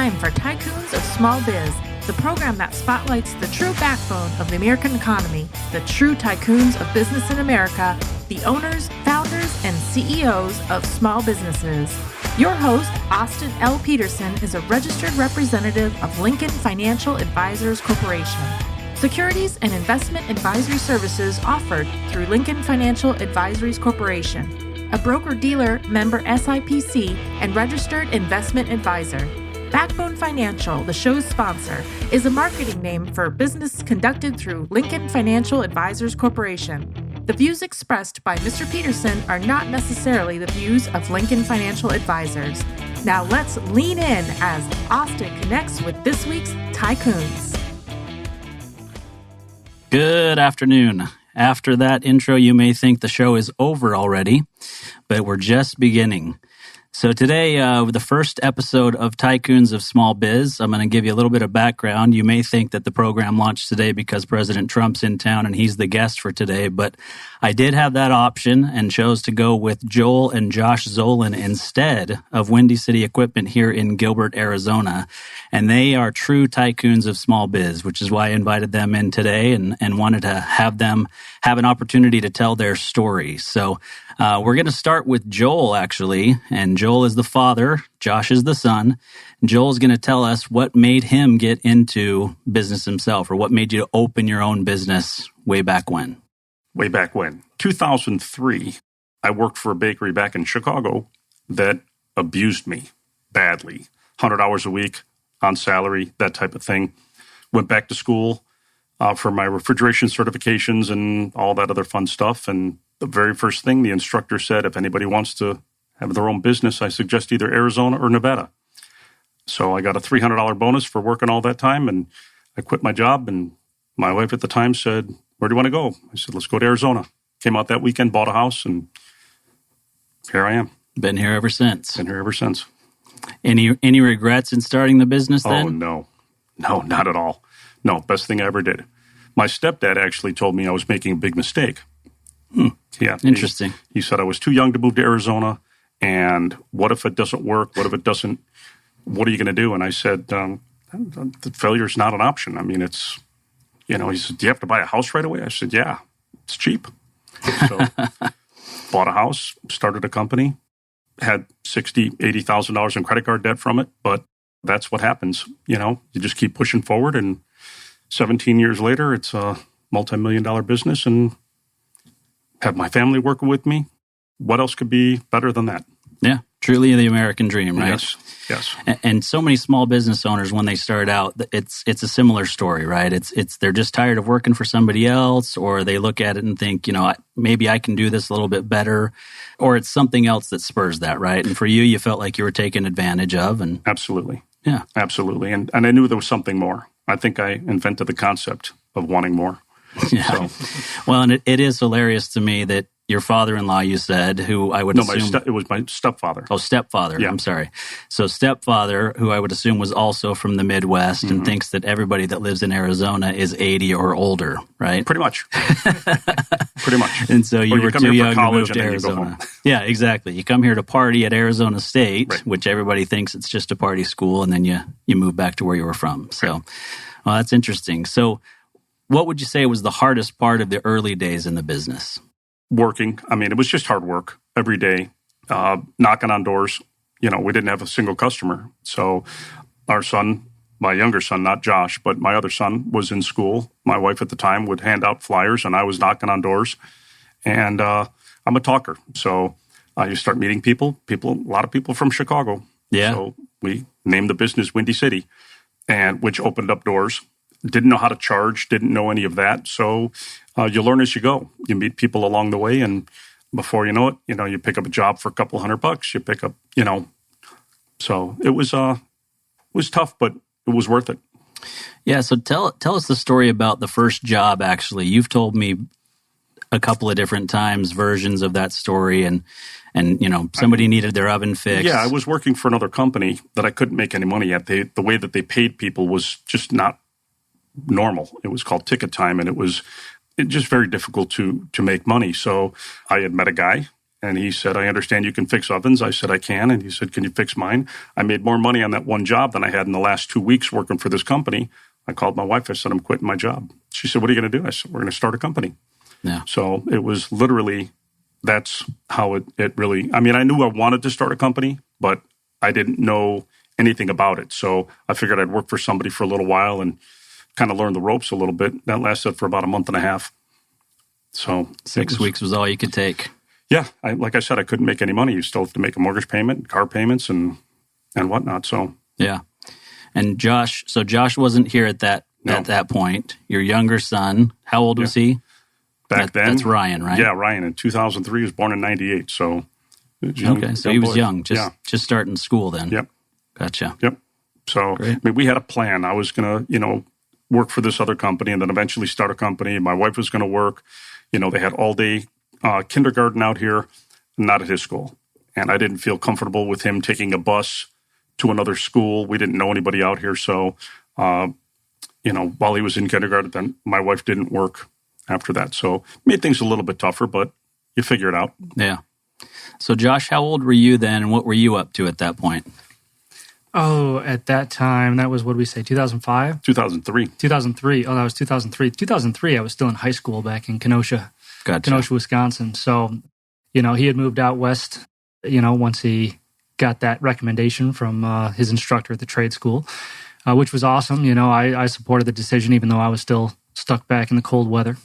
time for Tycoons of Small Biz, the program that spotlights the true backbone of the American economy, the true tycoons of business in America, the owners, founders, and CEOs of small businesses. Your host, Austin L. Peterson, is a registered representative of Lincoln Financial Advisors Corporation. Securities and investment advisory services offered through Lincoln Financial Advisories Corporation, a broker-dealer member SIPC and registered investment advisor. Backbone Financial, the show's sponsor, is a marketing name for business conducted through Lincoln Financial Advisors Corporation. The views expressed by Mr. Peterson are not necessarily the views of Lincoln Financial Advisors. Now let's lean in as Austin connects with this week's Tycoons. Good afternoon. After that intro, you may think the show is over already, but we're just beginning. So today, the first episode of Tycoons of Small Biz, I'm going to give you a little bit of background. You may think that the program launched today because President Trump's in town and he's the guest for today, but I did have that option and chose to go with Joel and Josh Zolin instead of Windy City Equipment here in Gilbert, Arizona. And they are true tycoons of small biz, which is why I invited them in today and wanted to have them have an opportunity to tell their story. So we're going to start with Joel, actually, and Joel is the father, Josh is the son. Joel's going to tell us what made him get into business himself, or what made you open your own business way back when. Way back when. 2003, I worked for a bakery back in Chicago that abused me badly. 100 hours a week on salary, that type of thing. Went back to school for my refrigeration certifications and all that other fun stuff. And the very first thing the instructor said, if anybody wants to have their own business, I suggest either Arizona or Nevada. So I got a $300 bonus for working all that time, and I quit my job. And my wife at the time said, "Where do you want to go?" I said, "Let's go to Arizona." Came out that weekend, bought a house, and here I am. Been here ever since. Been here ever since. Any regrets in starting the business then? Oh, no. No, not at all. No, best thing I ever did. My stepdad actually told me I was making a big mistake. Yeah. Interesting. He said I was too young to move to Arizona, and what if it doesn't work? What if it doesn't? What are you going to do? And I said, failure is not an option. I mean, it's, he said, "Do you have to buy a house right away?" I said, "Yeah, it's cheap." So bought a house, started a company, had $60,000, $80,000 in credit card debt from it. But that's what happens. You just keep pushing forward. And 17 years later, it's a multi-million-dollar business, and have my family working with me. What else could be better than that? Yeah, truly the American dream, right? Yes. And so many small business owners, when they start out, it's a similar story, right? It's they're just tired of working for somebody else, or they look at it and think, maybe I can do this a little bit better, or it's something else that spurs that, right? And for you felt like you were taken advantage of, and absolutely, yeah, absolutely. And I knew there was something more. I think I invented the concept of wanting more. Yeah. So. Well, and it is hilarious to me that your father-in-law, you said, who I would assume... it was my stepfather. Oh, stepfather. Yeah. I'm sorry. So stepfather, who I would assume was also from the Midwest and thinks that everybody that lives in Arizona is 80 or older, right? Pretty much. Pretty much. And so you were too young to move to Arizona. Arizona. Yeah, exactly. You come here to party at Arizona State, right, which everybody thinks it's just a party school, and then you move back to where you were from. So, right. Well, that's interesting. So what would you say was the hardest part of the early days in the business? Working. I mean, it was just hard work every day, knocking on doors. We didn't have a single customer. So our son, my younger son, not Josh, but my other son was in school. My wife at the time would hand out flyers, and I was knocking on doors. And I'm a talker. So you start meeting people, a lot of people from Chicago. Yeah. So we named the business Windy City, which opened up doors. Didn't know how to charge, didn't know any of that. So you learn as you go. You meet people along the way, and before you know it, you pick up a job for a couple $100. You pick up, So it was tough, but it was worth it. Yeah. So tell us the story about the first job. Actually, you've told me a couple of different times versions of that story, and somebody needed their oven fixed. Yeah, I was working for another company that I couldn't make any money at. The way that they paid people was just not normal. It was called ticket time, and it was just very difficult to make money. So I had met a guy, And he said, I understand you can fix ovens. I said, I can. And he said, can you fix mine? I made more money on that one job than I had in the last 2 weeks working for this company. I called my wife. I said, I'm quitting my job. She said, what are you going to do? I said, we're going to start a company. Yeah. So it was literally, that's how it really, I mean, I knew I wanted to start a company, but I didn't know anything about it. So I figured I'd work for somebody for a little while and kind of learn the ropes a little bit. That lasted for about a month and a half. So 6 weeks was all you could take. Yeah, like I said, I couldn't make any money. You still have to make a mortgage payment, car payments, and whatnot. So yeah, and Josh wasn't here at that point. Your younger son, how old was he? Back then, that's Ryan, right? Yeah, Ryan in 2003. He was born in '98. So he was young, just starting school then. Yep, gotcha. Yep. So I mean, we had a plan. I was gonna, work for this other company and then eventually start a company. My wife was going to work. They had all day kindergarten out here, not at his school. And I didn't feel comfortable with him taking a bus to another school. We didn't know anybody out here. So, while he was in kindergarten, then my wife didn't work after that. So made things a little bit tougher, but you figure it out. Yeah. So Josh, how old were you then and what were you up to at that point? Oh, at that time, that was, what did we say, 2005? 2003. 2003. Oh, that was 2003. 2003, I was still in high school back in Kenosha. Gotcha. Kenosha, Wisconsin. So, he had moved out west, once he got that recommendation from his instructor at the trade school, which was awesome. I supported the decision, even though I was still stuck back in the cold weather.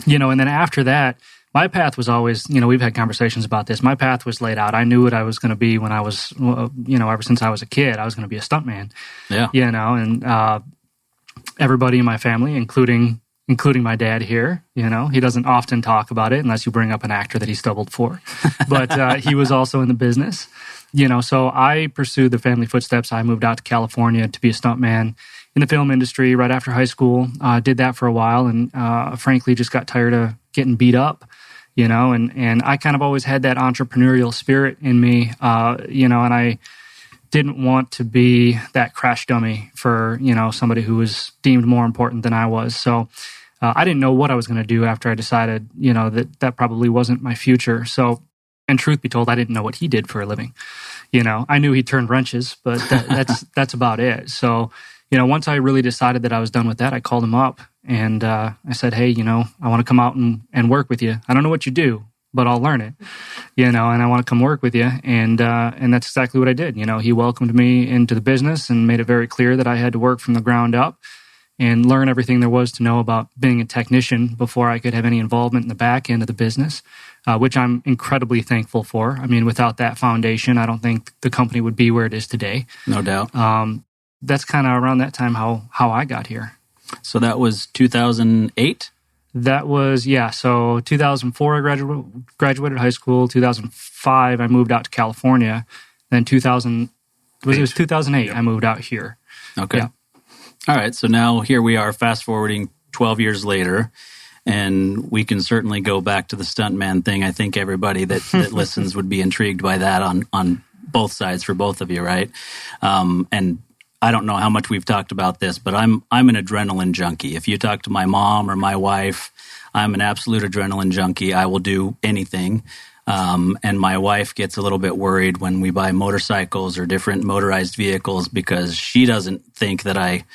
And then after that, my path was always, we've had conversations about this. My path was laid out. I knew what I was going to be when I was, ever since I was a kid. I was going to be a stuntman. Yeah. And everybody in my family, including my dad here, he doesn't often talk about it unless you bring up an actor that he stumbled for. But he was also in the business. So I pursued the family footsteps. I moved out to California to be a stuntman in the film industry right after high school. Did that for a while and frankly just got tired of getting beat up, and I kind of always had that entrepreneurial spirit in me, and I didn't want to be that crash dummy for, somebody who was deemed more important than I was. So I didn't know what I was going to do after I decided, that probably wasn't my future. So, and truth be told, I didn't know what he did for a living. I knew he turned wrenches, but that's about it. So, once I really decided that I was done with that, I called him up and I said, hey, I want to come out and work with you. I don't know what you do, but I'll learn it, and I want to come work with you. And that's exactly what I did. He welcomed me into the business and made it very clear that I had to work from the ground up and learn everything there was to know about being a technician before I could have any involvement in the back end of the business, which I'm incredibly thankful for. I mean, without that foundation, I don't think the company would be where it is today. No doubt. That's kind of around that time how I got here. So that was 2008? That was, yeah. So 2004, I graduated high school. 2005, I moved out to California. Then it was 2008, Yep. I moved out here. Okay. Yeah. All right. So now here we are, fast forwarding 12 years later, and we can certainly go back to the stuntman thing. I think everybody that listens would be intrigued by that on both sides for both of you, right? And I don't know how much we've talked about this, but I'm an adrenaline junkie. If you talk to my mom or my wife, I'm an absolute adrenaline junkie. I will do anything. And my wife gets a little bit worried when we buy motorcycles or different motorized vehicles because she doesn't think that I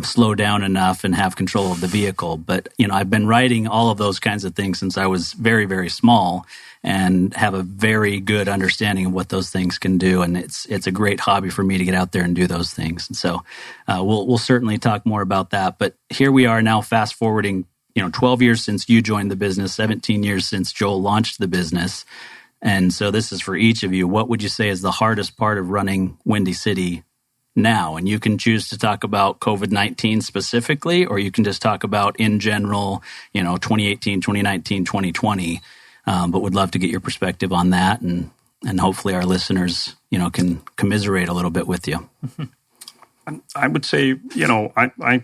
slow down enough and have control of the vehicle. But, I've been riding all of those kinds of things since I was very, very small and have a very good understanding of what those things can do. And it's a great hobby for me to get out there and do those things. And so we'll certainly talk more about that. But here we are now fast forwarding, 12 years since you joined the business, 17 years since Joel launched the business. And so this is for each of you. What would you say is the hardest part of running Windy City now? And you can choose to talk about COVID-19 specifically, or you can just talk about in general, 2018, 2019, 2020. But would love to get your perspective on that, and hopefully our listeners, can commiserate a little bit with you. I would say, I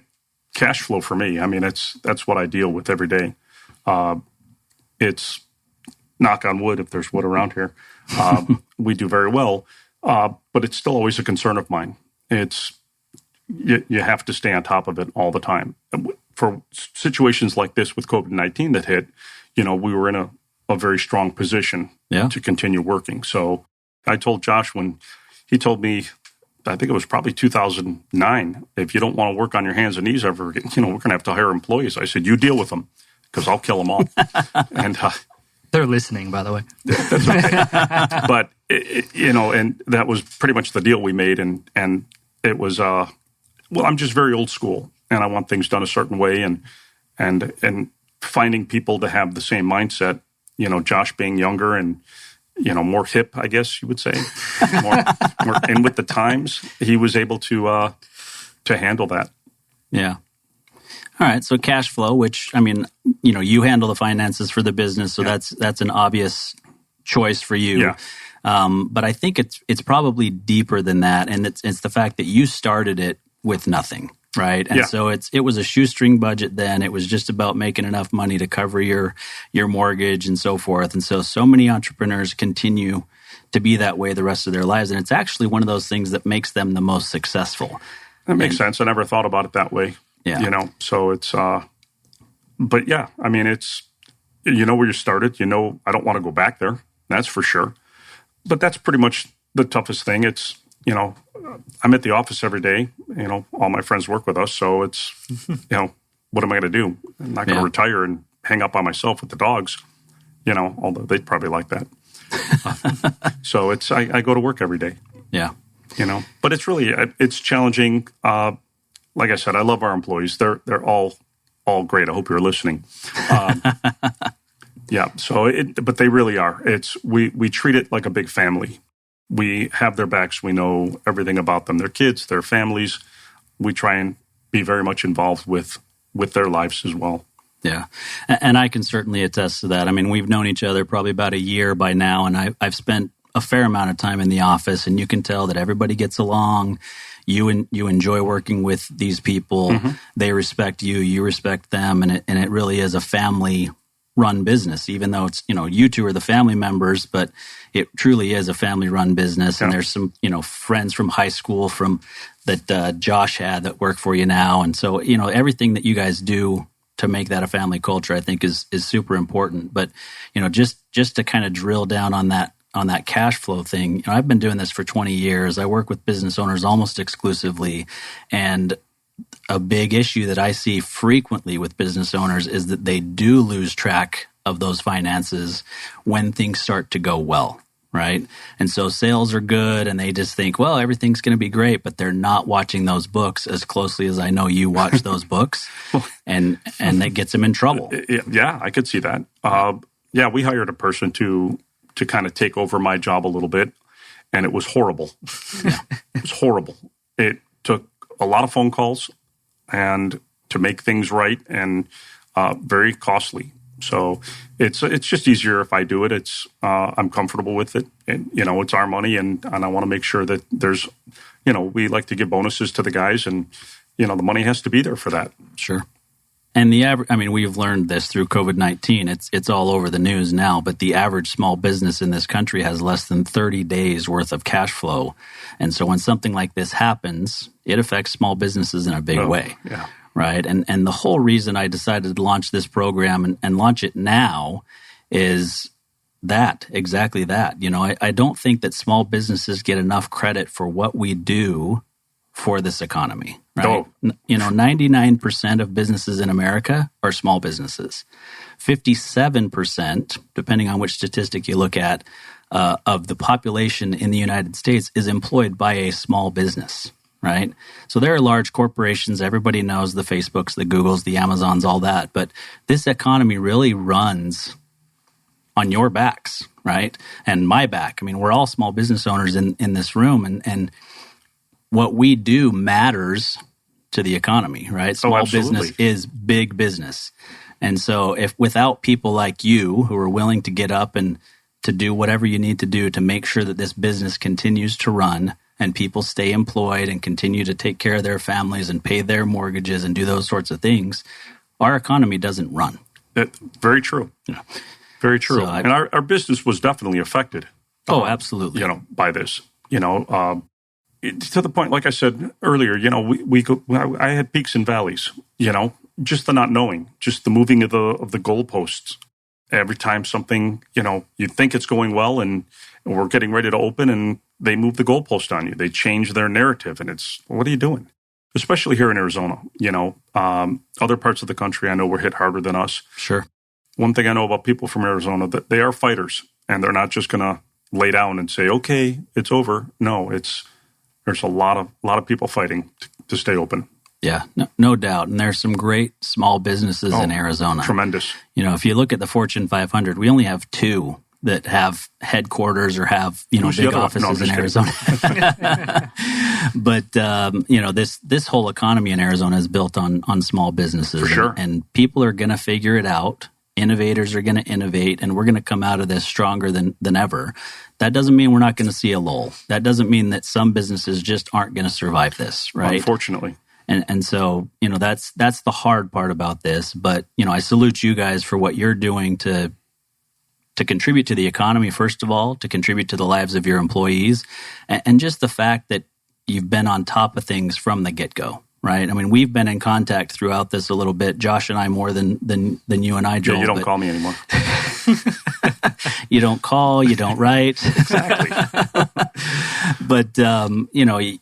cash flow for me. I mean, that's what I deal with every day. It's knock on wood if there's wood around here. We do very well, but it's still always a concern of mine. It's you have to stay on top of it all the time. For situations like this with COVID-19 that hit, we were in a a very strong position to continue working. So I told Josh when he told me, I think it was probably 2009, if you don't want to work on your hands and knees ever again, we're going to have to hire employees. I said, you deal with them because I'll kill them all. And they're listening, by the way. That's okay. But, and that was pretty much the deal we made. And it was, I'm just very old school and I want things done a certain way. And finding people to have the same mindset, Josh being younger and, more hip, I guess you would say, more in with the times. He was able to handle that. Yeah. All right. So cash flow, which you handle the finances for the business, so that's an obvious choice for you. Yeah. But I think it's probably deeper than that, and it's the fact that you started it with nothing. Right. And so it was a shoestring budget then. It was just about making enough money to cover your mortgage and so forth. And so many entrepreneurs continue to be that way the rest of their lives. And it's actually one of those things that makes them the most successful. That makes sense. I never thought about it that way. Yeah. So it's, but yeah, it's, where you started, I don't want to go back there. That's for sure. But that's pretty much the toughest thing. It's, I'm at the office every day. All my friends work with us. So it's, what am I going to do? I'm not going to retire and hang up on myself with the dogs, although they'd probably like that. So it's, I go to work every day. Yeah. But it's really, it's challenging. Like I said, I love our employees. They're all great. I hope you're listening. Yeah. So, but they really are. We treat it like a big family. We have their backs. We know everything about them, their kids, their families. We try and be very much involved with their lives as well. Yeah. And I can certainly attest to that. We've known each other probably about a year by now, and I've spent a fair amount of time in the office, and you can tell that everybody gets along. You enjoy working with these people. Mm-hmm. They respect you. You respect them. And it really is a family-run business, even though it's, you two are the family members, but it truly is a family-run business. And there's some, friends from high school that Josh had that work for you now. And so, everything that you guys do to make that a family culture, I think is super important. But, just to kind of drill down on that cash flow thing, I've been doing this for 20 years. I work with business owners almost exclusively. And a big issue that I see frequently with business owners is that they do lose track of those finances when things start to go well, right? And so sales are good and they just think, well, everything's going to be great, but they're not watching those books as closely as I know you watch those books, and that gets them in trouble. Yeah, I could see that. We hired a person to kind of take over my job a little bit, and it was horrible. It was horrible. It took a lot of phone calls and to make things right, and very costly. So it's just easier if I do it. I'm comfortable with it, and it's our money, and I want to make sure that there's, we like to give bonuses to the guys, and the money has to be there for that. Sure. And the average, we've learned this through COVID-19. It's all over the news now, but the average small business in this country has less than 30 days worth of cash flow. And so when something like this happens, it affects small businesses in a big way. Yeah. Right. And the whole reason I decided to launch this program and launch it now is exactly that. I don't think that small businesses get enough credit for what we do for this economy. Right? 99% of businesses in America are small businesses. 57%, depending on which statistic you look at, of the population in the United States is employed by a small business. Right? So there are large corporations. Everybody knows the Facebooks, the Googles, the Amazons, all that. But this economy really runs on your backs, right? And my back. We're all small business owners in this room. And what we do matters to the economy, right? Small business is big business. And so if without people like you who are willing to get up and to do whatever you need to do to make sure that this business continues to run and people stay employed and continue to take care of their families and pay their mortgages and do those sorts of things, our economy doesn't run. Very true. Yeah. Very true. So and our business was definitely affected. Oh, absolutely. By this. To the point, like I said earlier, I had peaks and valleys. Just the not knowing, just the moving of the goalposts, every time something, you think it's going well and we're getting ready to open and they move the goalpost on you. They change their narrative and it's, what are you doing? Especially here in Arizona, other parts of the country, I know were hit harder than us. Sure. One thing I know about people from Arizona, that they are fighters and they're not just going to lay down and say, okay, it's over. No, there's a lot of people fighting to stay open. Yeah, no doubt. And there's some great small businesses in Arizona. Tremendous. If you look at the Fortune 500, we only have 2 that have headquarters or have, big offices in Arizona. But, this whole economy in Arizona is built on small businesses. For sure. And people are going to figure it out. Innovators are going to innovate, and we're going to come out of this stronger than ever. That doesn't mean we're not going to see a lull. That doesn't mean that some businesses just aren't going to survive this, right? Unfortunately. And so, that's the hard part about this. But, I salute you guys for what you're doing to contribute to the economy, first of all, to contribute to the lives of your employees, and just the fact that you've been on top of things from the get-go, right? I mean, we've been in contact throughout this a little bit, Josh and I more than you and I, Joel. Yeah, you don't call me anymore. You don't call, you don't write. Exactly. But,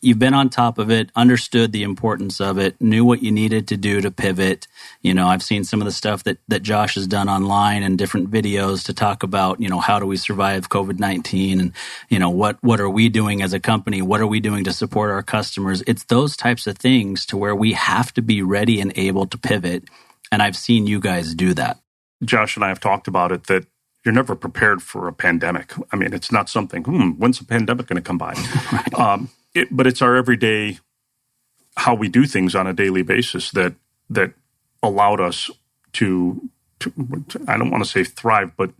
you've been on top of it, understood the importance of it, knew what you needed to do to pivot. I've seen some of the stuff that Josh has done online and different videos to talk about, how do we survive COVID-19 and, what are we doing as a company? What are we doing to support our customers? It's those types of things to where we have to be ready and able to pivot. And I've seen you guys do that. Josh and I have talked about it, that you're never prepared for a pandemic. I mean, it's not something, when's the pandemic going to come by? Right. But it's our everyday, how we do things on a daily basis that allowed us to I don't want to say thrive, but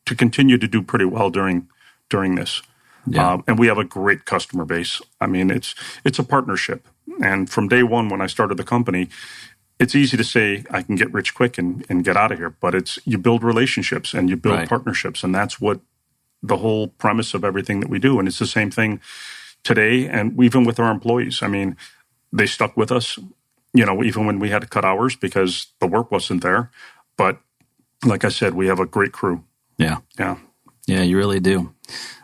to continue to do pretty well during this. Yeah. And we have a great customer base. I mean, it's a partnership. And from day one, when I started the company, it's easy to say I can get rich quick and get out of here, but you build relationships and you build partnerships, and that's what the whole premise of everything that we do. And it's the same thing today, and even with our employees. I mean, they stuck with us, even when we had to cut hours because the work wasn't there. But like I said, we have a great crew. Yeah. Yeah. Yeah, you really do.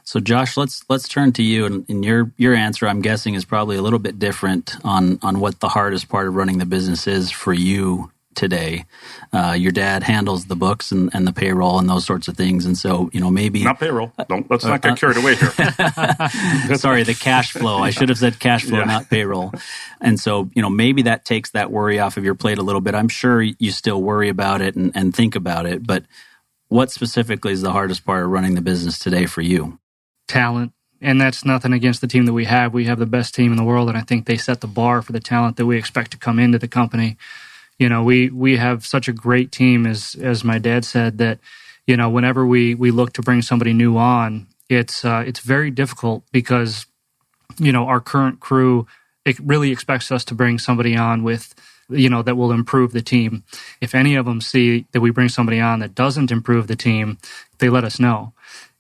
So, Josh, let's turn to you, and your answer, I'm guessing, is probably a little bit different on what the hardest part of running the business is for you today. Your dad handles the books and the payroll and those sorts of things, and so maybe not payroll. Let's not get carried away here. Sorry, the cash flow. I should have said cash flow, not payroll. And so maybe that takes that worry off of your plate a little bit. I'm sure you still worry about it and think about it, but what specifically is the hardest part of running the business today for you? Talent. And that's nothing against the team that we have. We have the best team in the world, and I think they set the bar for the talent that we expect to come into the company. We have such a great team, as my dad said, that, whenever we look to bring somebody new on, it's very difficult because, our current crew, it really expects us to bring somebody on with, that will improve the team. If any of them see that we bring somebody on that doesn't improve the team, they let us know.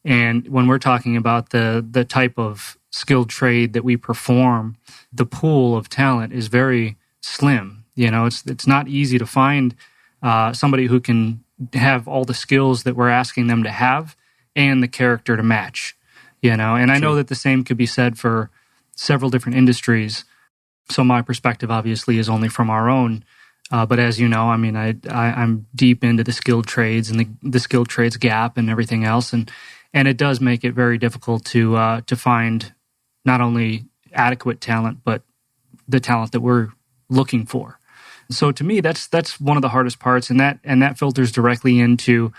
And when we're talking about the type of skilled trade that we perform, the pool of talent is very slim. It's not easy to find somebody who can have all the skills that we're asking them to have and the character to match. And I know that the same could be said for several different industries. So my perspective, obviously, is only from our own. But as you know, I mean, I'm deep into the skilled trades and the skilled trades gap and everything else, and it does make it very difficult to find not only adequate talent, but the talent that we're looking for. So to me, that's one of the hardest parts, and that filters directly into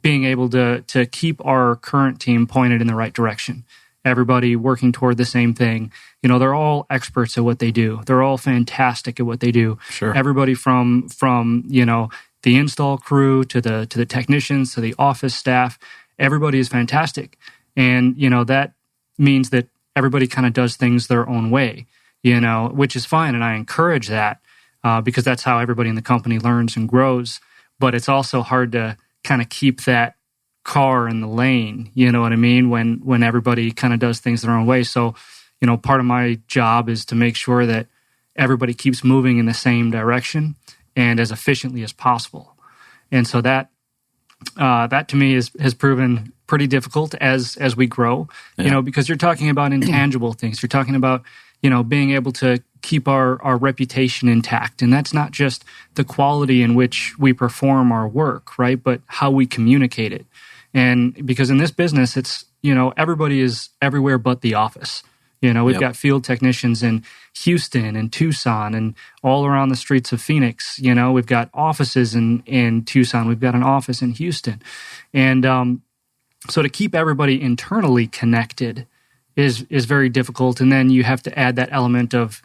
being able to keep our current team pointed in the right direction. Everybody working toward the same thing. They're all experts at what they do. They're all fantastic at what they do. Sure. Everybody from the install crew to the technicians to the office staff, everybody is fantastic. And that means that everybody kind of does things their own way, which is fine, and I encourage that because that's how everybody in the company learns and grows. But it's also hard to kind of keep that car in the lane, you know what I mean, when everybody kind of does things their own way. So, part of my job is to make sure that everybody keeps moving in the same direction and as efficiently as possible. And so that That to me has proven pretty difficult as we grow, because you're talking about intangible things. You're talking about, being able to keep our reputation intact. And that's not just the quality in which we perform our work, right? But how we communicate it. And because in this business, it's, everybody is everywhere but the office. We've got field technicians in Houston and Tucson and all around the streets of Phoenix. We've got offices in Tucson. We've got an office in Houston. And so to keep everybody internally connected is very difficult. And then you have to add that element of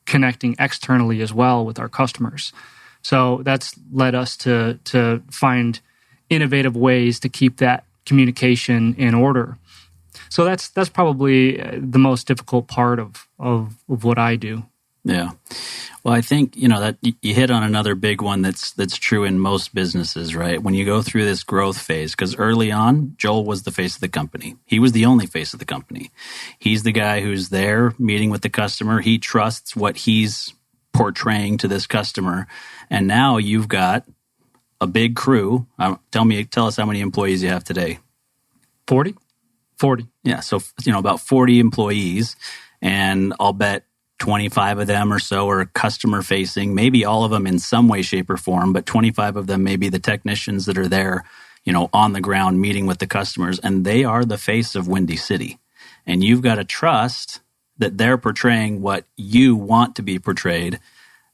connecting externally as well with our customers. So that's led us to find innovative ways to keep that communication in order. So that's probably the most difficult part of what I do. Yeah. Well, I think, that you hit on another big one that's true in most businesses, right? When you go through this growth phase, because early on, Joel was the face of the company. He was the only face of the company. He's the guy who's there meeting with the customer. He trusts what he's portraying to this customer. And now you've got a big crew. Tell us how many employees you have today. 40. Yeah. So, about 40 employees, and I'll bet 25 of them or so are customer facing, maybe all of them in some way, shape, or form, but 25 of them may be the technicians that are there, on the ground meeting with the customers, and they are the face of Windy City. And you've got to trust that they're portraying what you want to be portrayed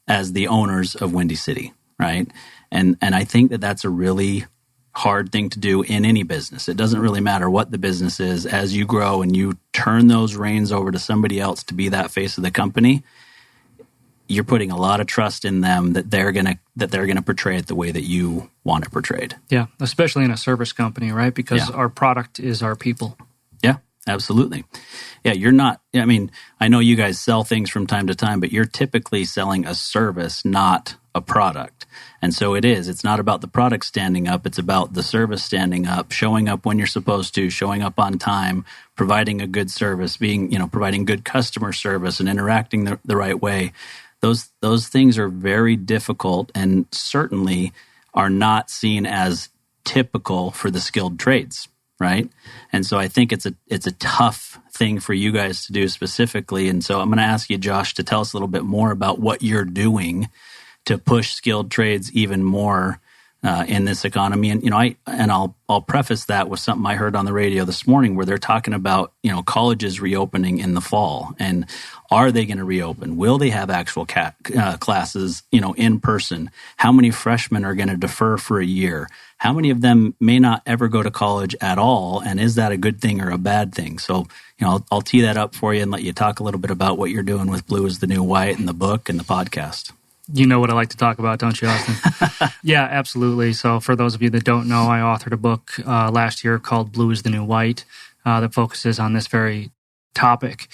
as the owners of Windy City, right? And I think that that's a really hard thing to do in any business. It doesn't really matter what the business is. As you grow and you turn those reins over to somebody else to be that face of the company, you're putting a lot of trust in them that they're gonna portray it the way that you want it portrayed. Yeah, especially in a service company, right? Because our product is our people. Yeah, absolutely. Yeah, you're not. I mean, I know you guys sell things from time to time, but you're typically selling a service, not a product. And so it's not about the product standing up. It's about the service standing up, showing up when you're supposed to, showing up on time, providing a good service, providing good customer service and interacting the right way. Those things are very difficult and certainly are not seen as typical for the skilled trades, right? And so I think it's a tough thing for you guys to do specifically. And so I'm going to ask you, Josh, to tell us a little bit more about what you're doing to push skilled trades even more in this economy. And I'll preface that with something I heard on the radio this morning, where they're talking about colleges reopening in the fall, and are they going to reopen? Will they have actual classes in person? How many freshmen are going to defer for a year? How many of them may not ever go to college at all? And is that a good thing or a bad thing? So I'll tee that up for you and let you talk a little bit about what you're doing with Blue is the New White and the book and the podcast. You know what I like to talk about, don't you, Austin? Yeah, absolutely. So for those of you that don't know, I authored a book last year called Blue is the New White that focuses on this very topic,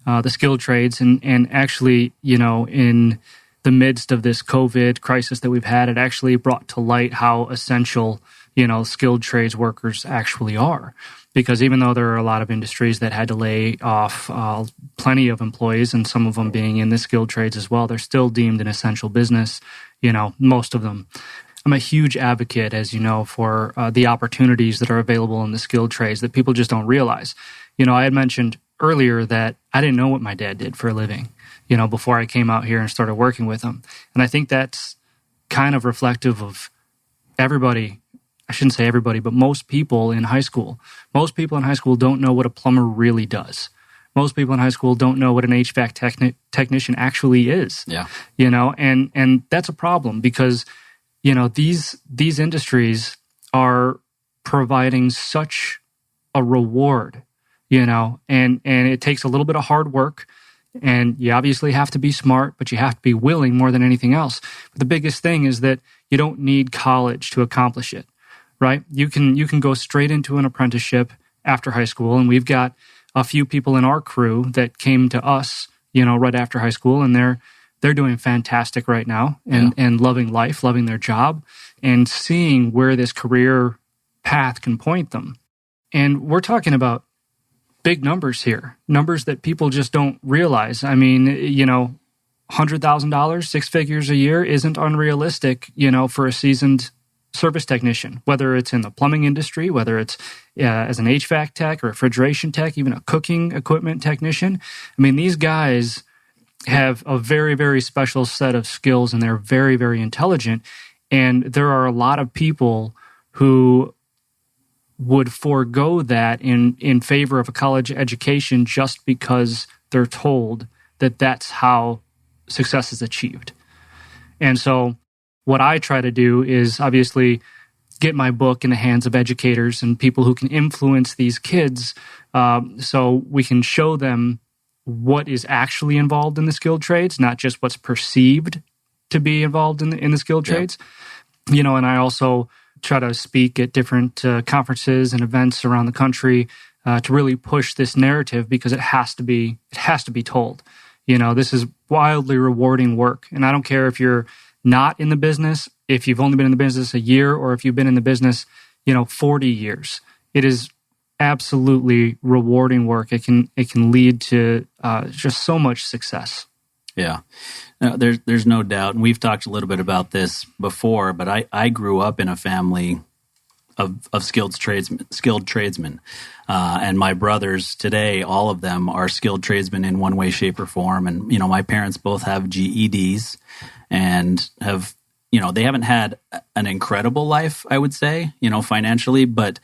the skilled trades. And actually, in the midst of this COVID crisis that we've had, it actually brought to light how essential, skilled trades workers actually are. Because even though there are a lot of industries that had to lay off plenty of employees, and some of them being in the skilled trades as well, they're still deemed an essential business, most of them. I'm a huge advocate, as you know, for the opportunities that are available in the skilled trades that people just don't realize. I had mentioned earlier that I didn't know what my dad did for a living, before I came out here and started working with him. And I think that's kind of reflective of everybody. I shouldn't say everybody, but most people in high school. Most people in high school don't know what a plumber really does. Most people in high school don't know what an HVAC technician actually is. Yeah. And that's a problem because, these industries are providing such a reward, and it takes a little bit of hard work. And you obviously have to be smart, but you have to be willing more than anything else. But the biggest thing is that you don't need college to accomplish it. Right? You can go straight into an apprenticeship after high school, and we've got a few people in our crew that came to us, right after high school, and they're doing fantastic right now and loving life, loving their job, and seeing where this career path can point them. And we're talking about big numbers here, numbers that people just don't realize. I mean, $100,000, 6 figures a year isn't unrealistic, for a seasoned service technician, whether it's in the plumbing industry, whether it's as an HVAC tech or refrigeration tech, even a cooking equipment technician. I mean, these guys have a very, very special set of skills, and they're very, very intelligent. And there are a lot of people who would forego that in favor of a college education just because they're told that that's how success is achieved. And so what I try to do is obviously get my book in the hands of educators and people who can influence these kids, so we can show them what is actually involved in the skilled trades, not just what's perceived to be involved in the skilled trades. And I also try to speak at different conferences and events around the country to really push this narrative, because it has to be told. This is wildly rewarding work. And I don't care if you're not in the business, if you've only been in the business a year, or if you've been in the business, 40 years. It is absolutely rewarding work. It can lead to just so much success. Yeah, no, there's no doubt. And we've talked a little bit about this before, but I grew up in a family of skilled tradesmen. And my brothers today, all of them are skilled tradesmen in one way, shape, or form. And, my parents both have GEDs and have, they haven't had an incredible life, I would say, financially, but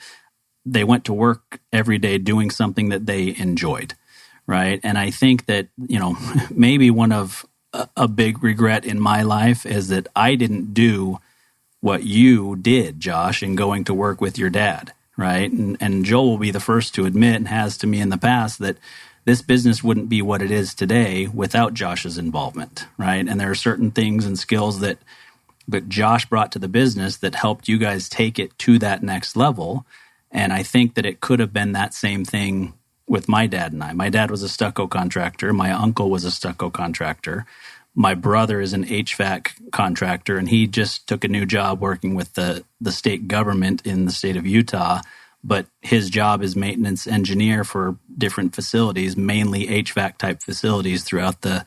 they went to work every day doing something that they enjoyed, right? And I think that, maybe one of a big regret in my life is that I didn't do what you did, Josh, in going to work with your dad, right? And Joel will be the first to admit, and has to me in the past, that this business wouldn't be what it is today without Josh's involvement, right? And there are certain things and skills that Josh brought to the business that helped you guys take it to that next level. And I think that it could have been that same thing with my dad and I. My dad was a stucco contractor. My uncle was a stucco contractor. My brother is an HVAC contractor, and he just took a new job working with the state government in the state of Utah. But his job is maintenance engineer for different facilities, mainly HVAC type facilities throughout the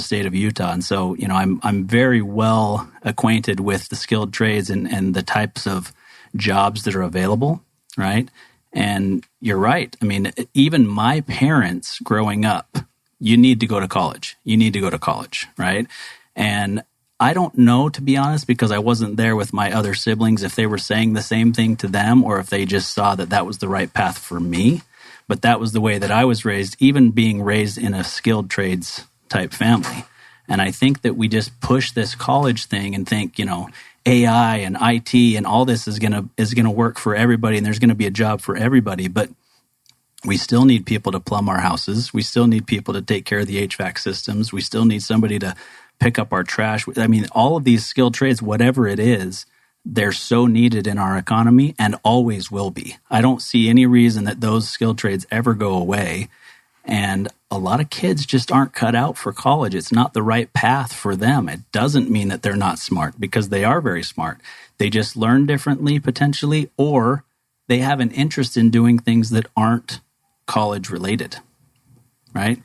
state of Utah. And so, I'm very well acquainted with the skilled trades and the types of jobs that are available, right? And you're right. I mean, even my parents growing up, you need to go to college. You need to go to college, right? And I don't know, to be honest, because I wasn't there with my other siblings, if they were saying the same thing to them or if they just saw that was the right path for me. But that was the way that I was raised, even being raised in a skilled trades type family. And I think that we just push this college thing and think, AI and IT and all this is gonna work for everybody, and there's gonna be a job for everybody. But we still need people to plumb our houses. We still need people to take care of the HVAC systems. We still need somebody to pick up our trash. I mean, all of these skilled trades, whatever it is, they're so needed in our economy and always will be. I don't see any reason that those skilled trades ever go away. And a lot of kids just aren't cut out for college. It's not the right path for them. It doesn't mean that they're not smart, because they are very smart. They just learn differently potentially, or they have an interest in doing things that aren't college related, right?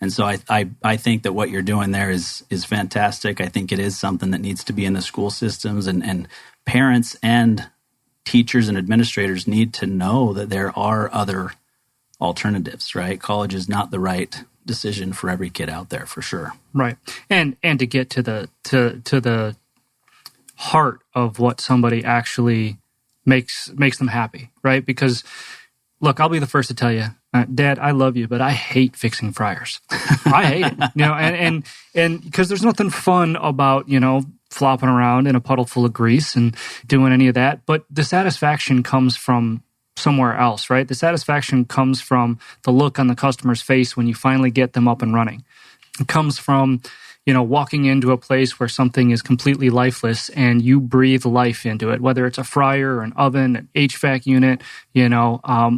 And so I think that what you're doing there is fantastic. I think it is something that needs to be in the school systems, and parents and teachers and administrators need to know that there are other alternatives, right? College is not the right decision for every kid out there, for sure. Right. And to get to the heart of what somebody actually makes them happy, right? Because look, I'll be the first to tell you, Dad, I love you, but I hate fixing fryers. I hate it, and because there's nothing fun about, flopping around in a puddle full of grease and doing any of that. But the satisfaction comes from somewhere else, right? The satisfaction comes from the look on the customer's face when you finally get them up and running. It comes from, walking into a place where something is completely lifeless and you breathe life into it, whether it's a fryer or an oven, an HVAC unit,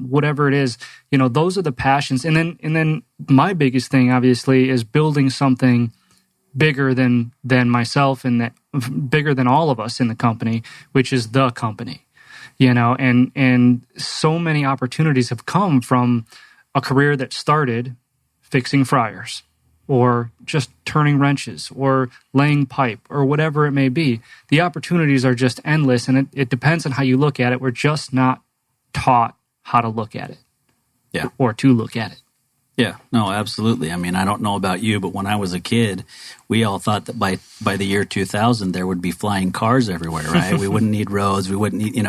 whatever it is, those are the passions. And then my biggest thing, obviously, is building something bigger than myself and that bigger than all of us in the company, which is the company, and so many opportunities have come from a career that started fixing fryers. or just turning wrenches or laying pipe or whatever it may be. The opportunities are just endless, and it depends on how you look at it. We're just not taught how to look at it. Yeah. Or to look at it. Yeah, no, absolutely. I mean, I don't know about you, but when I was a kid, we all thought that by the year 2000, there would be flying cars everywhere, right? We wouldn't need roads. We wouldn't need,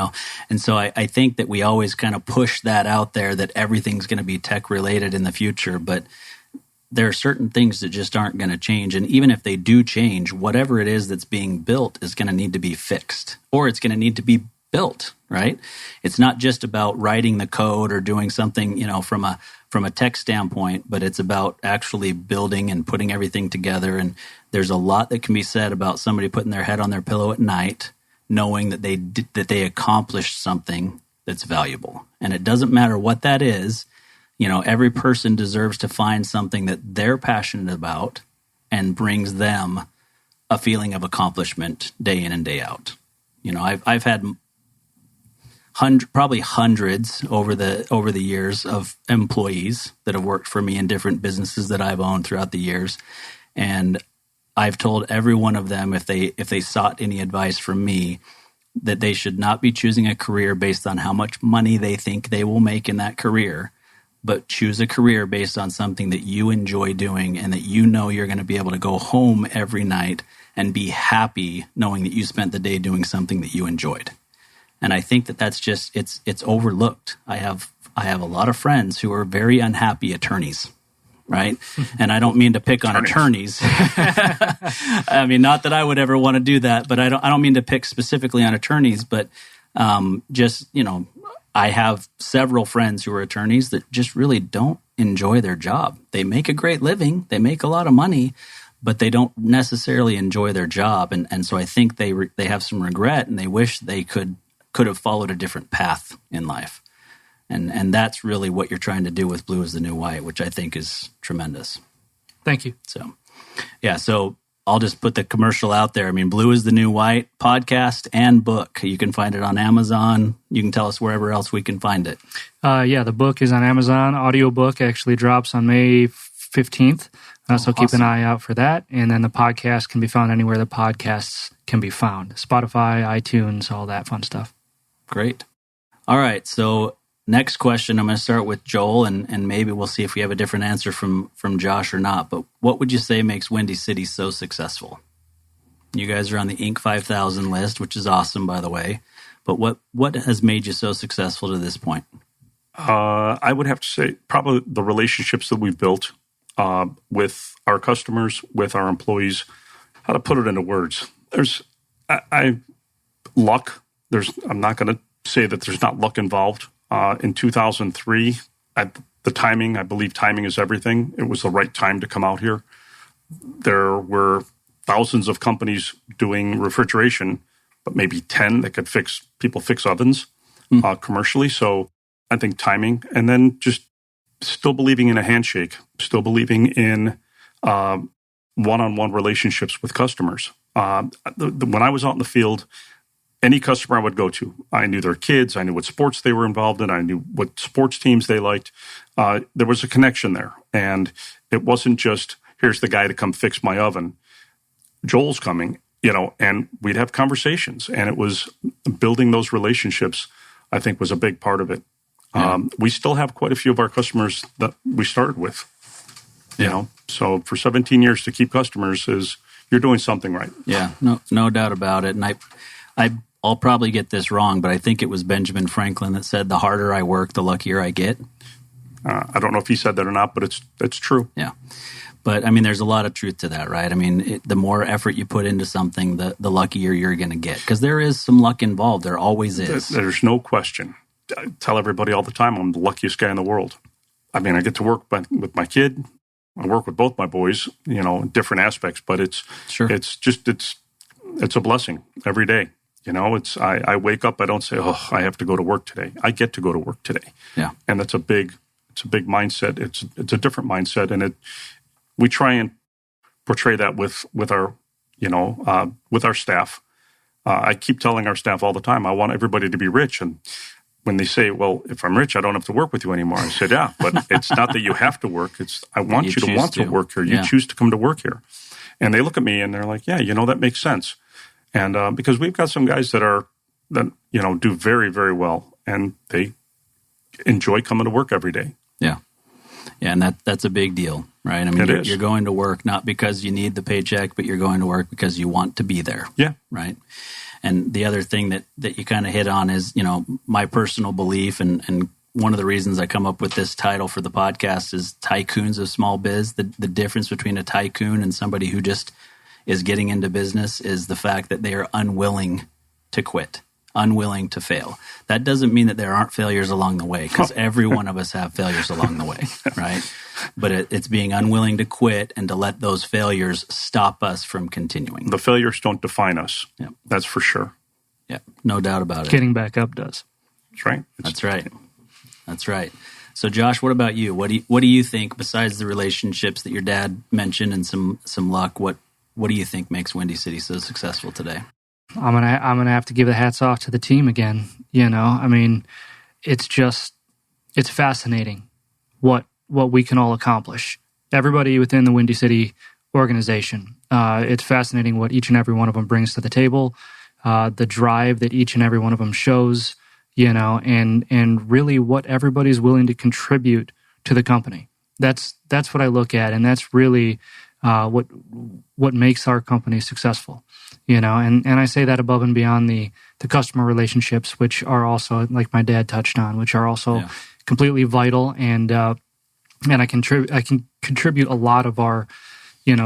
And so I think that we always kind of push that out there that everything's going to be tech related in the future. But there are certain things that just aren't going to change. And even if they do change, whatever it is that's being built is going to need to be fixed, or it's going to need to be built, right? It's not just about writing the code or doing something, from a tech standpoint, but it's about actually building and putting everything together. And there's a lot that can be said about somebody putting their head on their pillow at night, knowing that they accomplished something that's valuable. And it doesn't matter what that is. Every person deserves to find something that they're passionate about and brings them a feeling of accomplishment day in and day out. I've had probably hundreds over the years of employees that have worked for me in different businesses that I've owned throughout the years, and I've told every one of them if they sought any advice from me that they should not be choosing a career based on how much money they think they will make in that career, but choose a career based on something that you enjoy doing and that you're going to be able to go home every night and be happy knowing that you spent the day doing something that you enjoyed. And I think that that's just, it's overlooked. I have a lot of friends who are very unhappy attorneys, right? And I don't mean to pick on attorneys. I mean, not that I would ever want to do that, but I don't mean to pick specifically on attorneys, but I have several friends who are attorneys that just really don't enjoy their job. They make a great living, they make a lot of money, but they don't necessarily enjoy their job. And so I think they have some regret, and they wish they could have followed a different path in life. And that's really what you're trying to do with Blue is the New White, which I think is tremendous. Thank you. So, yeah, so I'll just put the commercial out there. I mean, Blue is the New White podcast and book. You can find it on Amazon. You can tell us wherever else we can find it. The book is on Amazon. Audiobook actually drops on May 15th. So awesome. Keep an eye out for that. And then the podcast can be found anywhere the podcasts can be found. Spotify, iTunes, all that fun stuff. Great. All right. So next question, I'm going to start with Joel, and maybe we'll see if we have a different answer from Josh or not. But what would you say makes Windy City so successful? You guys are on the Inc. 5000 list, which is awesome, by the way. But what has made you so successful to this point? I would have to say probably the relationships that we've built with our customers, with our employees. How to put it into words? Luck. I'm not going to say that there's not luck involved. In 2003, the timing, I believe timing is everything. It was the right time to come out here. There were thousands of companies doing refrigeration, but maybe 10 that could fix ovens commercially. So I think timing, and then just still believing in a handshake, still believing in one-on-one relationships with customers. When I was out in the field, any customer I would go to, I knew their kids, I knew what sports they were involved in, I knew what sports teams they liked. There was a connection there. And it wasn't just, here's the guy to come fix my oven. Joel's coming, and we'd have conversations. And it was building those relationships, I think, was a big part of it. Yeah. We still have quite a few of our customers that we started with, So for 17 years to keep customers you're doing something right. Yeah, no doubt about it. And I'll probably get this wrong, but I think it was Benjamin Franklin that said, the harder I work, the luckier I get. I don't know if he said that or not, but it's true. Yeah. But, I mean, there's a lot of truth to that, right? I mean, the more effort you put into something, the luckier you're going to get. Because there is some luck involved. There always is. There's no question. I tell everybody all the time, I'm the luckiest guy in the world. I mean, I get to work with my kid. I work with both my boys, in different aspects. But it's a blessing every day. I wake up, I don't say, oh, I have to go to work today. I get to go to work today. Yeah. And that's a big mindset. It's a different mindset. And we try and portray that with our staff. I keep telling our staff all the time, I want everybody to be rich. And when they say, well, if I'm rich, I don't have to work with you anymore. I said, yeah, but it's not that you have to work. It's I want you to want to work here. You choose to come to work here. And they look at me and they're like, yeah, that makes sense. And because we've got some guys that do very, very well, and they enjoy coming to work every day. Yeah. Yeah, and that's a big deal, right? I mean, you're going to work not because you need the paycheck, but you're going to work because you want to be there. Yeah. Right? And the other thing that you kind of hit on is, my personal belief, and one of the reasons I come up with this title for the podcast is Tycoons of Small Biz. The difference between a tycoon and somebody who just is getting into business is the fact that they are unwilling to quit, unwilling to fail. That doesn't mean that there aren't failures along the way, because every one of us have failures along the way, right? But it's being unwilling to quit and to let those failures stop us from continuing. The failures don't define us. Yeah. That's for sure. Yeah, no doubt about it. Getting back up does. That's right. That's right. That's right. So, Josh, what about you? What do you think, besides the relationships that your dad mentioned and some luck, what do you think makes Windy City so successful today? I'm gonna have to give the hats off to the team again. I mean, it's fascinating what we can all accomplish. Everybody within the Windy City organization. It's fascinating what each and every one of them brings to the table, the drive that each and every one of them shows, and really what everybody's willing to contribute to the company. That's what I look at, and that's really what makes our company successful. And I say that above and beyond the customer relationships, which are also, like my dad touched on, which are also completely vital, and I can contribute a lot of our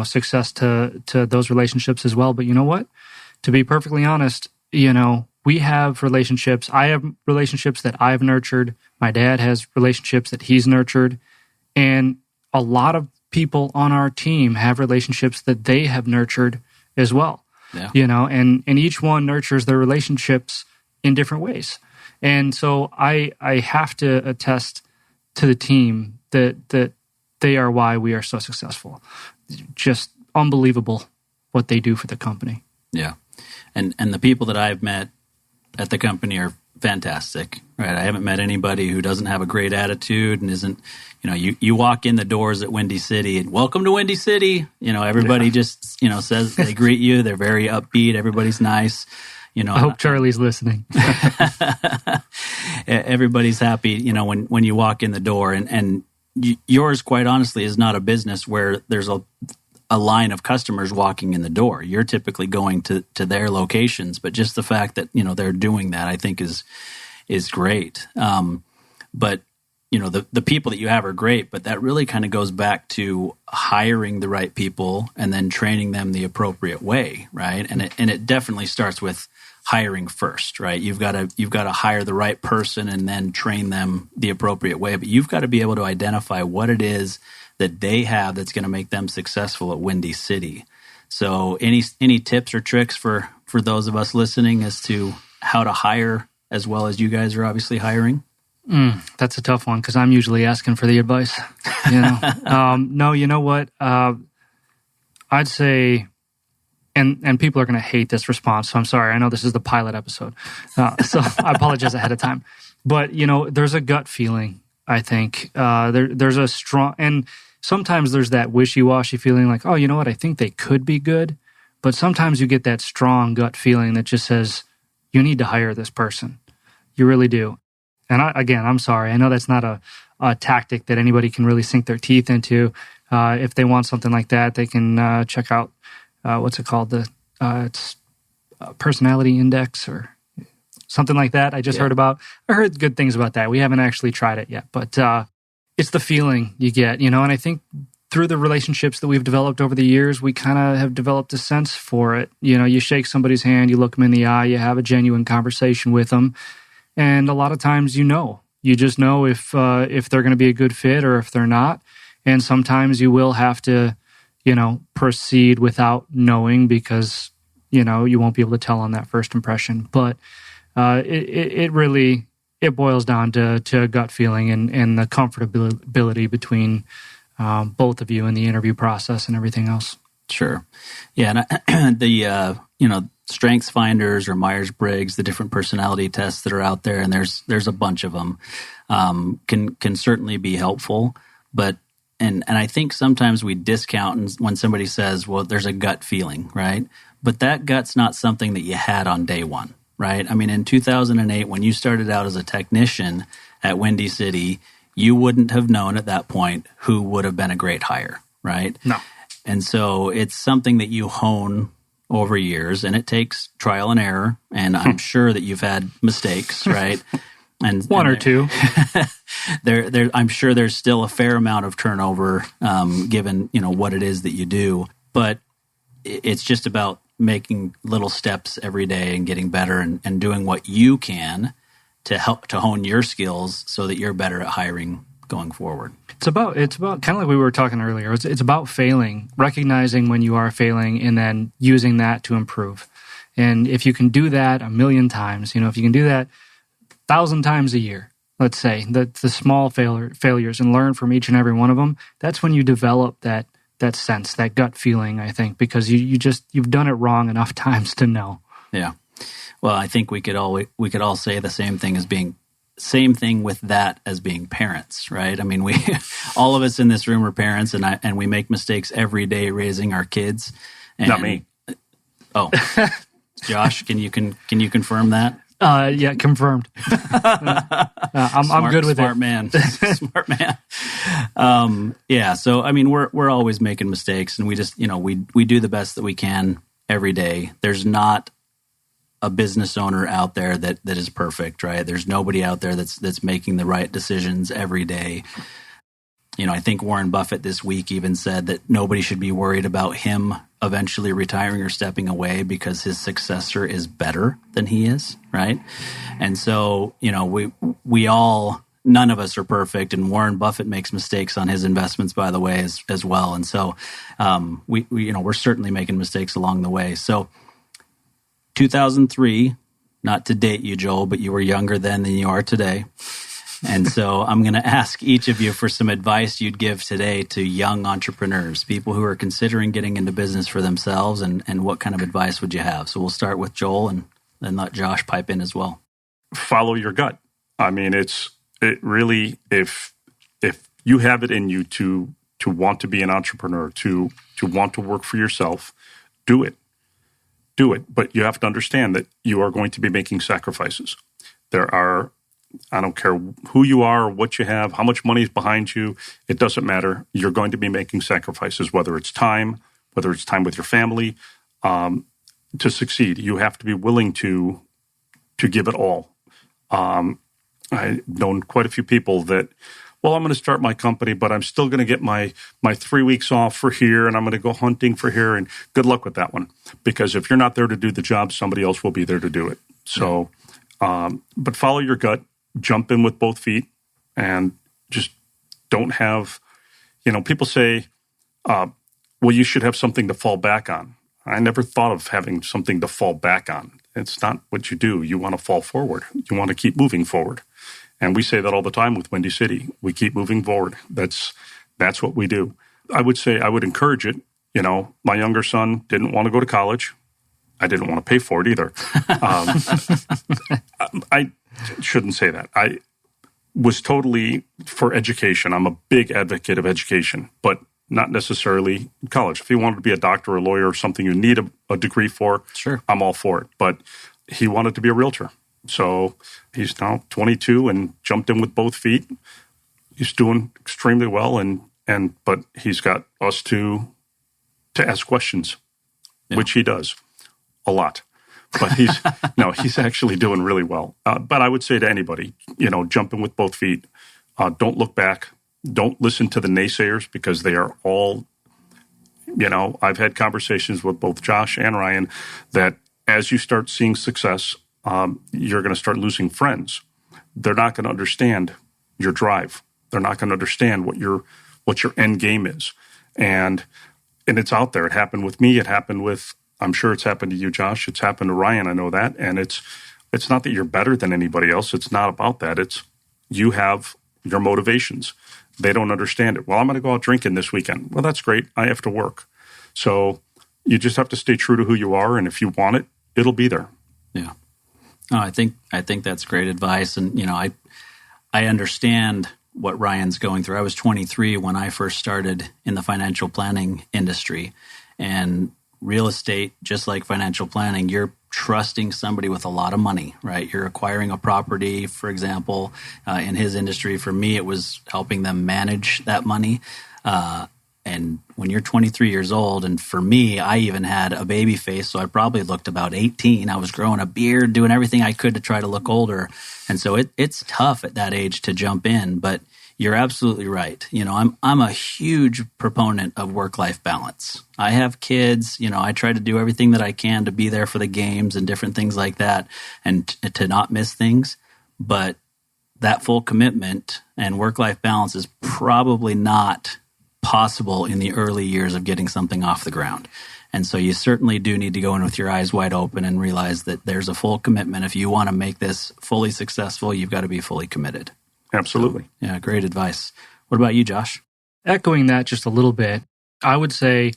success to those relationships as well. But you know what? To be perfectly honest, we have relationships. I have relationships that I've nurtured. My dad has relationships that he's nurtured, and a lot of people on our team have relationships that they have nurtured as well. Yeah. And each one nurtures their relationships in different ways. And so I have to attest to the team that they are why we are so successful. Just unbelievable what they do for the company. Yeah. And the people that I've met at the company are fantastic, right? I haven't met anybody who doesn't have a great attitude and isn't, you walk in the doors at Windy City and welcome to Windy City. Everybody just, says they greet you. They're very upbeat. Everybody's nice. I hope Charlie's listening. Everybody's happy, when you walk in the door, and yours, quite honestly, is not a business where there's a line of customers walking in the door. You're typically going to their locations, but just the fact that, they're doing that, I think is great. But, the people that you have are great, but that really kind of goes back to hiring the right people and then training them the appropriate way, right? And it definitely starts with hiring first, right? You've got to hire the right person and then train them the appropriate way, but you've got to be able to identify what it is that they have that's going to make them successful at Windy City. So any tips or tricks for those of us listening as to how to hire as well as you guys are obviously hiring? That's a tough one because I'm usually asking for the advice. No, you know what? I'd say, and people are going to hate this response, so I'm sorry. I know this is the pilot episode, so I apologize ahead of time. But, there's a gut feeling, I think. There's a strong, and sometimes there's that wishy-washy feeling like, oh, you know what? I think they could be good. But sometimes you get that strong gut feeling that just says, you need to hire this person. You really do. And I'm sorry. I know that's not a tactic that anybody can really sink their teeth into. If they want something like that, they can check out, what's it called? It's personality index or something like that. I just heard about. I heard good things about that. We haven't actually tried it yet, but it's the feeling you get, and I think through the relationships that we've developed over the years, we kind of have developed a sense for it. You shake somebody's hand, you look them in the eye, you have a genuine conversation with them. And a lot of times, you just know if they're going to be a good fit or if they're not. And sometimes you will have to, proceed without knowing because, you won't be able to tell on that first impression. But it really boils down to a gut feeling and the comfortability between both of you in the interview process and everything else. Sure. Yeah. And Strengths Finders or Myers-Briggs, the different personality tests that are out there, and there's a bunch of them, can certainly be helpful. But and I think sometimes we discount when somebody says, well, there's a gut feeling, right? But that gut's not something that you had on day one, right? I mean, in 2008, when you started out as a technician at Windy City, you wouldn't have known at that point who would have been a great hire, right? No. And so it's something that you hone over years, and it takes trial and error. And I'm sure that you've had mistakes, right? And One or two. I'm sure there's still a fair amount of turnover, given what it is that you do. But it's just about making little steps every day and getting better and doing what you can to help to hone your skills so that you're better at hiring going forward. It's about kind of like we were talking earlier. It's about failing, recognizing when you are failing, and then using that to improve. And if you can do that 1,000,000 times, if you can do that 1,000 times a year, let's say, the small failures, and learn from each and every one of them, that's when you develop that sense, that gut feeling, I think, because you've done it wrong enough times to know. Yeah. Well, I think we could all say the same thing with that as being parents, right? I mean, we all of us in this room are parents, and we make mistakes every day raising our kids. And, Not me. Oh, Josh, can you confirm that? Yeah, confirmed. I'm good with smart it. Man. Smart man. Yeah. So, I mean, we're always making mistakes, and we just, we do the best that we can every day. There's not a business owner out there that is perfect, right? There's nobody out there that's making the right decisions every day. I think Warren Buffett this week even said that nobody should be worried about him eventually retiring or stepping away because his successor is better than he is, right? And so, we all, none of us are perfect, and Warren Buffett makes mistakes on his investments, by the way, as well. And so, we're certainly making mistakes along the way. So, 2003, not to date you, Joel, but you were younger then than you are today. And so I'm going to ask each of you for some advice you'd give today to young entrepreneurs, people who are considering getting into business for themselves, and what kind of advice would you have? So we'll start with Joel and then let Josh pipe in as well. Follow your gut. I mean, it really, if you have it in you to want to be an entrepreneur, to want to work for yourself, do it. Do it. But you have to understand that you are going to be making sacrifices. I don't care who you are, or what you have, how much money is behind you. It doesn't matter. You're going to be making sacrifices, whether it's time with your family, to succeed. You have to be willing to give it all. I've known quite a few people that, well, I'm going to start my company, but I'm still going to get my 3 weeks off for here, and I'm going to go hunting for here, and good luck with that one. Because if you're not there to do the job, somebody else will be there to do it. So, but follow your gut, jump in with both feet, and just don't have, people say, well, you should have something to fall back on. I never thought of having something to fall back on. It's not what you do. You want to fall forward. You want to keep moving forward. And we say that all the time with Windy City. We keep moving forward. That's what we do. I would say I would encourage it. My younger son didn't want to go to college. I didn't want to pay for it either. I shouldn't say that. I was totally for education. I'm a big advocate of education, but not necessarily college. If he wanted to be a doctor or a lawyer or something you need a degree for, sure, I'm all for it. But he wanted to be a realtor. So he's now 22 and jumped in with both feet. He's doing extremely well, but he's got us to ask questions, which he does a lot. But he's actually doing really well. But I would say to anybody, jump in with both feet. Don't look back. Don't listen to the naysayers, because they are all, I've had conversations with both Josh and Ryan that as you start seeing success, you're going to start losing friends. They're not going to understand your drive. They're not going to understand what your end game is. And it's out there. It happened with me. It happened with, I'm sure it's happened to you, Josh. It's happened to Ryan. I know that. And it's not that you're better than anybody else. It's not about that. It's you have your motivations. They don't understand it. Well, I'm going to go out drinking this weekend. Well, that's great. I have to work. So you just have to stay true to who you are. And if you want it, it'll be there. Yeah. Oh, I think that's great advice. And, I understand what Ryan's going through. I was 23 when I first started in the financial planning industry. And real estate, just like financial planning, you're trusting somebody with a lot of money, right? You're acquiring a property, for example, in his industry. For me, it was helping them manage that money. And when you're 23 years old, and for me, I even had a baby face, so I probably looked about 18. I was growing a beard, doing everything I could to try to look older. And so it's tough at that age to jump in, but you're absolutely right. I'm a huge proponent of work-life balance. I have kids, I try to do everything that I can to be there for the games and different things like that and to not miss things. But that full commitment and work-life balance is probably not possible in the early years of getting something off the ground. And so you certainly do need to go in with your eyes wide open and realize that there's a full commitment. If you want to make this fully successful, you've got to be fully committed. Absolutely. So, yeah, great advice. What about you, Josh? Echoing that just a little bit, I would say,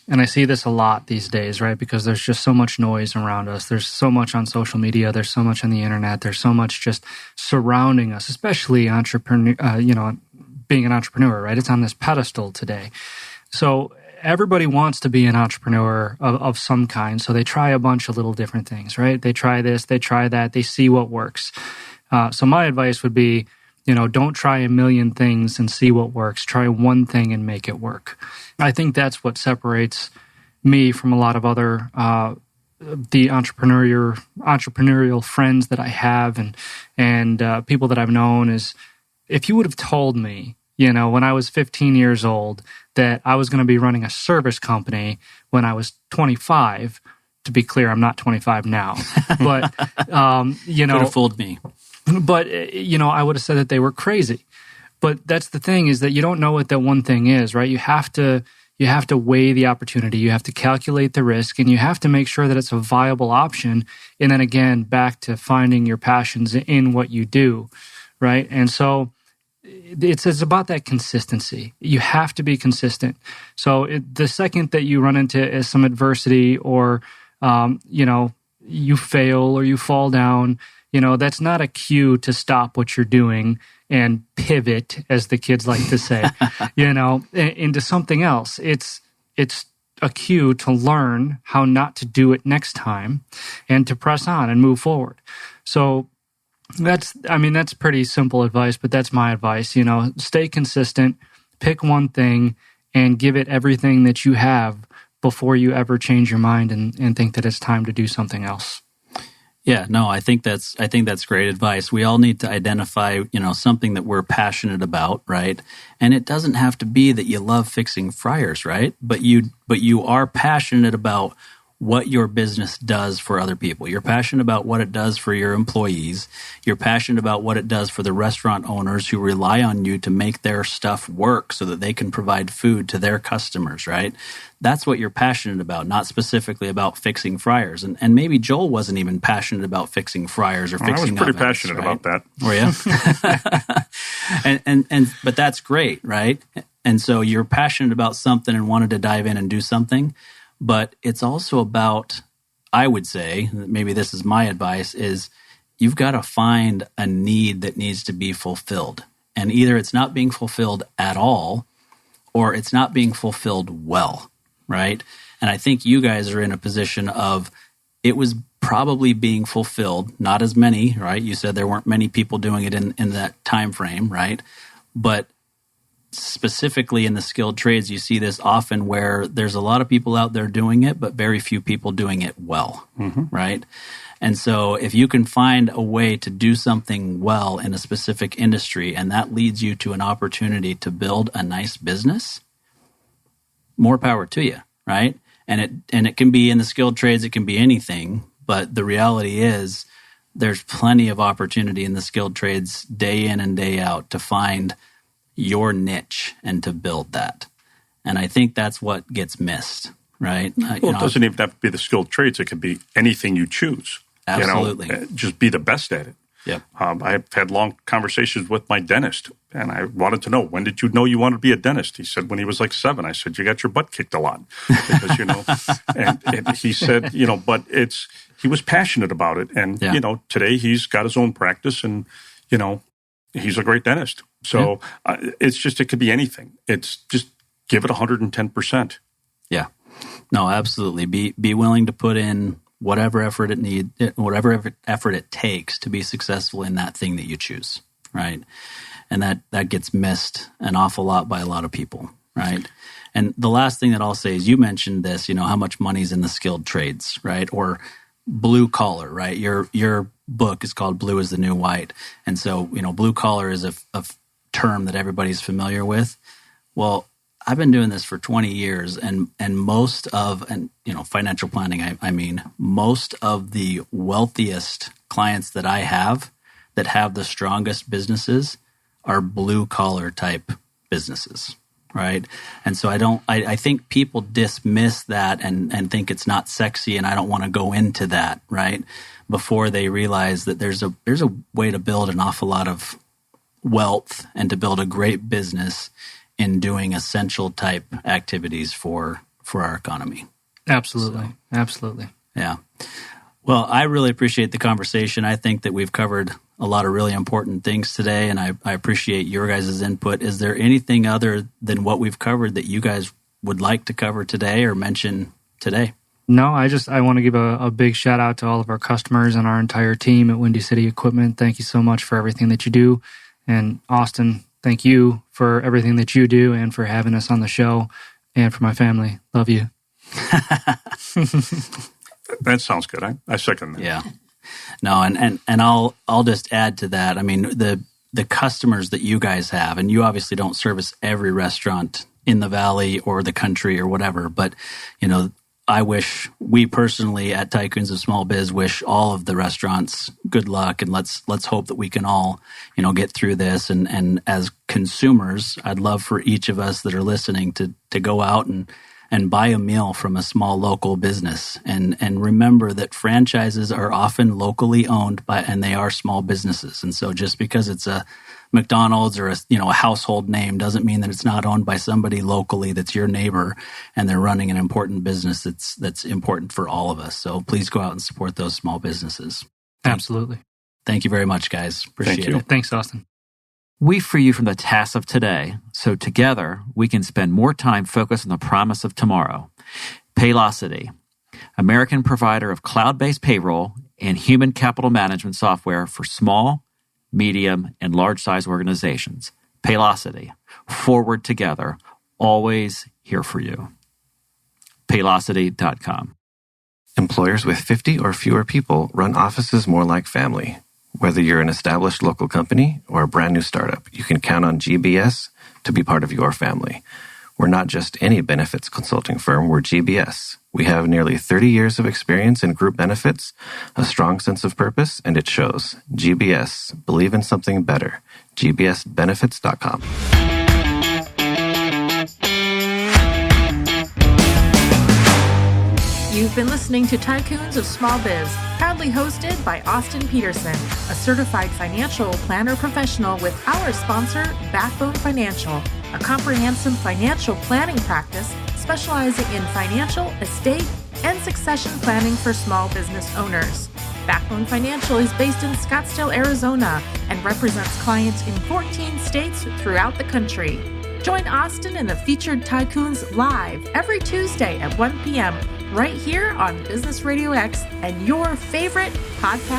and I see this a lot these days, right? Because there's just so much noise around us. There's so much on social media. There's so much on the internet. There's so much just surrounding us, especially being an entrepreneur, right? It's on this pedestal today. So everybody wants to be an entrepreneur of some kind. So they try a bunch of little different things, right? They try this, they try that, they see what works. So my advice would be, don't try a million things and see what works. Try one thing and make it work. I think that's what separates me from a lot of other the entrepreneurial friends that I have and people that I've known is, if you would have told me, when I was 15 years old that I was going to be running a service company when I was 25, to be clear, I'm not 25 now, but, Could have fooled me. But, I would have said that they were crazy. But that's the thing is that you don't know what that one thing is, right? You have to weigh the opportunity. You have to calculate the risk, and you have to make sure that it's a viable option. And then again, back to finding your passions in what you do, right? And so it's about that consistency. You have to be consistent. So the second that you run into some adversity or, you fail or you fall down, that's not a cue to stop what you're doing and pivot, as the kids like to say, into something else. It's a cue to learn how not to do it next time and to press on and move forward. So that's pretty simple advice, but that's my advice. Stay consistent, pick one thing, and give it everything that you have before you ever change your mind and think that it's time to do something else. Yeah, no, I think that's great advice. We all need to identify, something that we're passionate about, right? And it doesn't have to be that you love fixing fryers, right? But you are passionate about what your business does for other people. You're passionate about what it does for your employees. You're passionate about what it does for the restaurant owners who rely on you to make their stuff work so that they can provide food to their customers, right? That's what you're passionate about, not specifically about fixing fryers. And maybe Joel wasn't even passionate about fixing fryers or fixing ovens. I was pretty passionate about that. Were you? But that's great, right? And so you're passionate about something and wanted to dive in and do something. But it's also about, I would say, maybe this is my advice, is you've got to find a need that needs to be fulfilled. And either it's not being fulfilled at all, or it's not being fulfilled well, right? And I think you guys are in a position of, it was probably being fulfilled, not as many, right? You said there weren't many people doing it in that time frame, right? But specifically in the skilled trades, you see this often where there's a lot of people out there doing it, but very few people doing it well, right? And so if you can find a way to do something well in a specific industry, and that leads you to an opportunity to build a nice business, more power to you, right? And it can be in the skilled trades, it can be anything, but the reality is there's plenty of opportunity in the skilled trades day in and day out to find your niche and to build that. And I think that's what gets missed, right? Well, it doesn't even have to be the skilled trades. It could be anything you choose. Absolutely. Just be the best at it. Yep. I've had long conversations with my dentist, and I wanted to know, when did you know you wanted to be a dentist? He said, when he was like 7. I said, you got your butt kicked a lot. Because, and he said, but he was passionate about it. And, today he's got his own practice and, he's a great dentist. So it could be anything. It's just give it 110%. Yeah. No, absolutely. Be willing to put in whatever effort it takes to be successful in that thing that you choose, right? And that gets missed an awful lot by a lot of people, right? And the last thing that I'll say is, you mentioned this, how much money's in the skilled trades, right? Or blue collar, right? Your book is called Blue is the New White. And so, blue collar is a term that everybody's familiar with. Well, I've been doing this for 20 years, and most of, financial planning, I mean, most of the wealthiest clients that I have that have the strongest businesses are blue collar type businesses, right? And so I think people dismiss that and think it's not sexy, and I don't want to go into that, right? Before they realize that there's a way to build an awful lot of wealth and to build a great business in doing essential type activities for our economy. Absolutely. Absolutely. Yeah. Well, I really appreciate the conversation. I think that we've covered a lot of really important things today, and I appreciate your guys' input. Is there anything other than what we've covered that you guys would like to cover today or mention today? No, I want to give a big shout out to all of our customers and our entire team at Windy City Equipment. Thank you so much for everything that you do. And Austin, thank you for everything that you do and for having us on the show, and for my family. Love you. That sounds good. I second that. Yeah. No, and I'll just add to that. I mean, the customers that you guys have, and you obviously don't service every restaurant in the valley or the country or whatever, but I wish, we personally at Tycoons of Small Biz wish all of the restaurants good luck, and let's hope that we can all, get through this. And as consumers, I'd love for each of us that are listening to go out and buy a meal from a small local business, and remember that franchises are often locally owned and they are small businesses. And so just because it's a McDonald's or a household name doesn't mean that it's not owned by somebody locally that's your neighbor, and they're running an important business that's important for all of us. So please go out and support those small businesses. Absolutely. Thank you very much, guys. Appreciate it. Thanks, Austin. We free you from the tasks of today, so together we can spend more time focused on the promise of tomorrow. Paylocity, American provider of cloud-based payroll and human capital management software for small, medium, and large-size organizations. Paylocity, forward together, always here for you. Paylocity.com. Employers with 50 or fewer people run offices more like family. Whether you're an established local company or a brand new startup, you can count on GBS to be part of your family. We're not just any benefits consulting firm, we're GBS. We have nearly 30 years of experience in group benefits, a strong sense of purpose, and it shows. GBS, believe in something better. GBSbenefits.com. You've been listening to Tycoons of Small Biz, proudly hosted by Austin Peterson, a certified financial planner professional with our sponsor, Backbone Financial, a comprehensive financial planning practice specializing in financial, estate, and succession planning for small business owners. Backbone Financial is based in Scottsdale, Arizona, and represents clients in 14 states throughout the country. Join Austin and the featured Tycoons live every Tuesday at 1 p.m. right here on Business Radio X and your favorite podcast